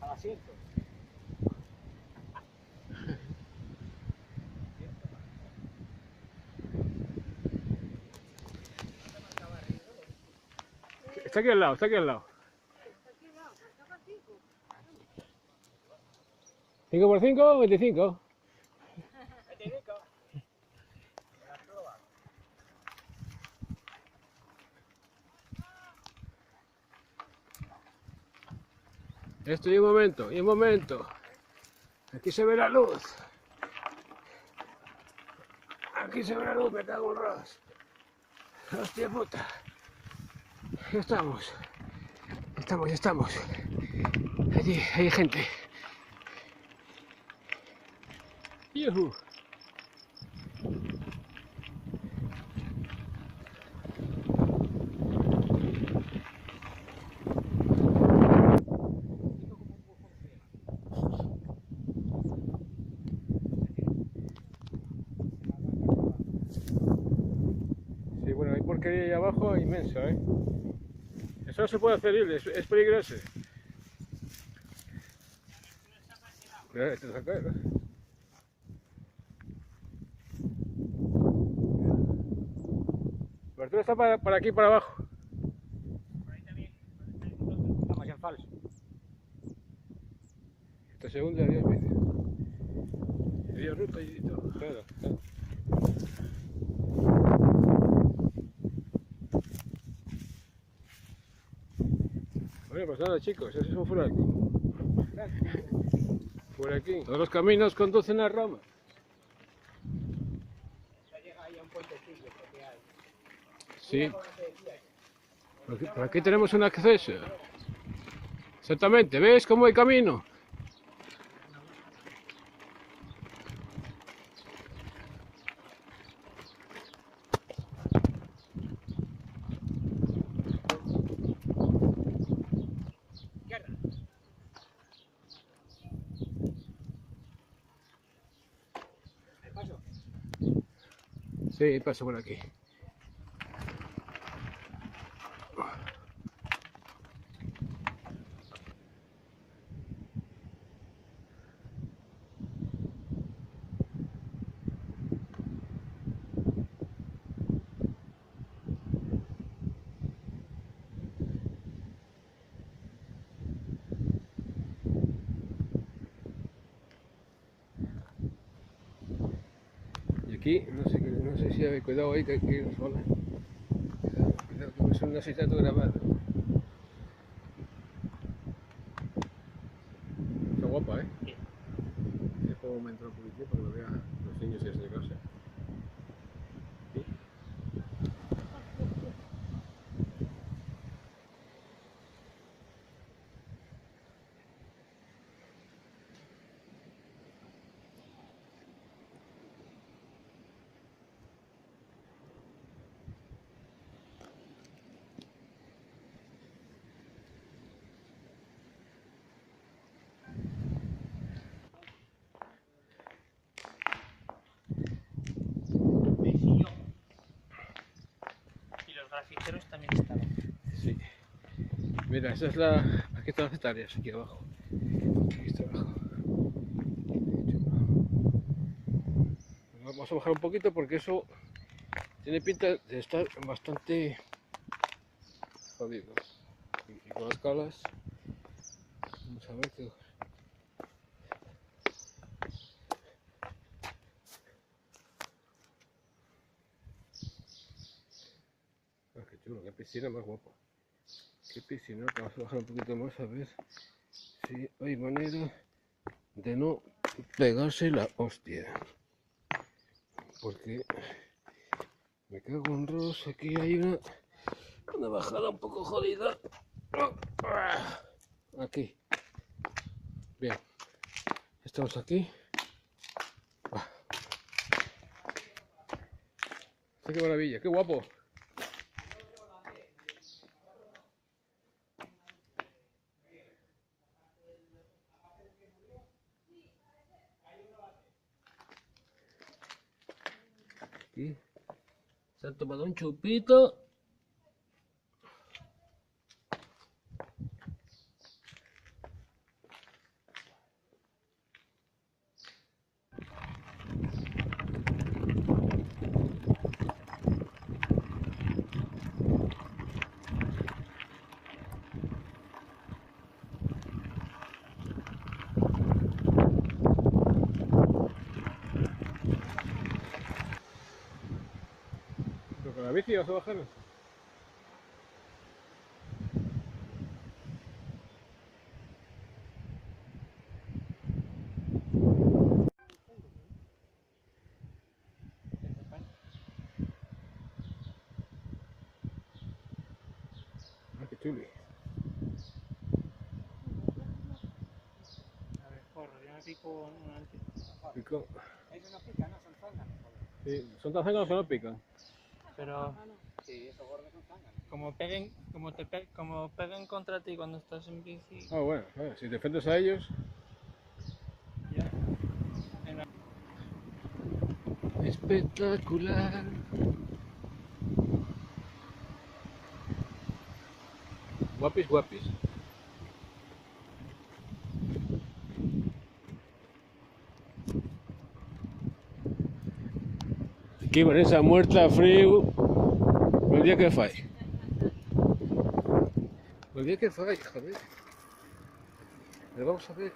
al asiento. Está aquí al lado, está aquí al lado. 5 por 5, 25. Esto y un momento, y un momento. Aquí se ve la luz. Aquí se ve la luz, me cago en Ross. Hostia puta. Ya estamos. Ya estamos. Allí hay gente. ¡Yuhu! Sí, bueno, hay porquería ahí abajo inmensa, ¿eh? Eso no se puede hacer ir, es peligroso. Mira, esto es acá, ¿no? La abertura está para aquí, para abajo. Por ahí también. Estamos en falso. Esta segunda, Dios mío. Sería ruta y todo. Claro, claro. Bueno, pues nada, chicos, eso es un Furacking. Furacking. Todos los caminos conducen a Roma. Ya llega ahí a un puentecillo que hay. Sí. Por aquí tenemos un acceso. Exactamente, ¿ves cómo hay camino? Izquierda. ¿Hay paso? Sí, paso por aquí. Y aquí, no sé si habéis cuidado ahí, que aquí nos sola. Cuidado, que es un asesinato grabado. Está guapa, ¿eh? Sí. Después un momento la policía para que lo vean los niños y de casa. ¿Sí? Besillo. Y los grafiteros también estaban. Sí. Mira, esa es la... Aquí están las hectáreas, aquí abajo. Aquí está abajo. Vamos a bajar un poquito porque eso tiene pinta de estar bastante jodido. Y con las calas, vamos a ver qué... Ah, qué chulo, qué piscina más guapa. Qué piscina, vamos a bajar un poquito más a ver si hay manera de no pegarse la hostia. Porque me cago en Ross, aquí hay una bajada un poco jodida. Aquí. Bien. Estamos aquí. Qué maravilla, qué guapo. Aquí. Se han tomado un chupito. aquí, vas a bajar. Ah, qué chulo. A ver, corro, yo me pico una antes. Pico. Ellos no pican, no son zánganos. Sí, son tan zánganos que no pican. Pero Sí, esos gordos son zánganos. como peguen contra ti cuando estás en bici, Ah, bueno, claro, si defendes a ellos. ya. Espectacular. Guapis, guapis. Aquí Vanessa muerta a frío. El día que fai. El día que fai, joder. Pero vamos a ver.